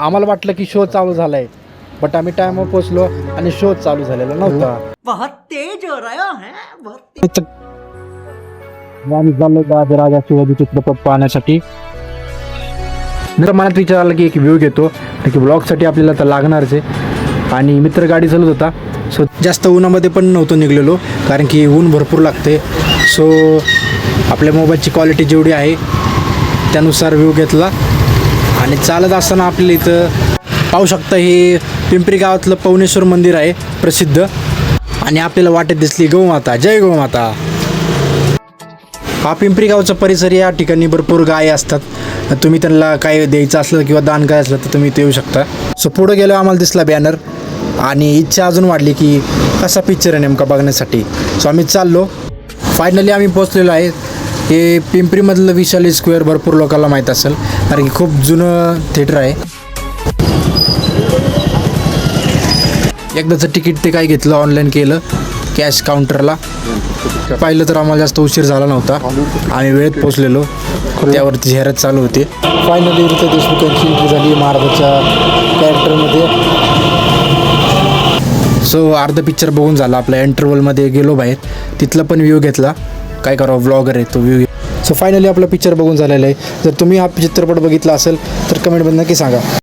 आम्हाला वाटलं की शो चालू झाला आहे, बट आम्ही टायमावर पोचलो आणि शो चालू झालेला नव्हता. बहुत तेज हो रहा है बहुत आम्ही चाललो राजा शिवाजी चित्रपट पाहण्यासाठी. मित्र मनात विचार आला की एक व्ह्यू घेतो, की ब्लॉगसाठी आपल्याला तर लागणारच आहे. आणि मित्र गाडी चालवत होता, सो जास्त उन्हामध्ये पण नव्हतो निघलेलो, कारण की ऊन भरपूर लागते. सो आपल्या मोबाईलची क्वालिटी जेवढी आहे त्यानुसार व्ह्यू घेतला. आणि चालत असताना आपल्याला इथं पाहू शकता, हे पिंपरी गावातलं पवनेश्वर मंदिर आहे प्रसिद्ध. आणि आपल्याला वाटेत दिसली गौमाता. जय गौमाता. हा पिंपरी गावचा परिसर. या ठिकाणी भरपूर गायी असतात. तुम्ही त्यांना काय द्यायचं असलं किंवा दान करायचं असलं तर तुम्ही इथे येऊ शकता. सो पुढं गेलो, आम्हाला दिसला बॅनर आणि इच्छा अजून वाढली की कसा पिक्चर आहे नेमका बघण्यासाठी. सो आम्ही चाललो. फायनली आम्ही पोचलेलो आहे. हे पिंपरीमधलं विशाल स्क्वेअर भरपूर लोकांना माहीत असेल, कारण की खूप जुनं थिएटर आहे. एकदाचं तिकीट ते काय घेतलं, ऑनलाईन केलं कॅश काउंटरला. पाहिलं तर आम्हाला जास्त उशीर झाला नव्हता, आम्ही वेळेत पोचलेलो. त्यावरती जाहिरात चालू होती. फायनली रितेश देशमुखांची एंट्री झाली महाराजाच्या कॅरेक्टरमध्ये. सो अर्ध पिक्चर बघून झाला. आपल्या इंटरवलमध्ये गेलो बाहेर, तिथला पण व्ह्यू घेतला. काय करावं, ब्लॉगर आहे तो व्ह्यू. सो फायनली आपला पिक्चर बघून झालेला आहे. जर तुम्ही हा चित्रपट बघितला असेल तर कमेंटमध्ये नक्की सांगा.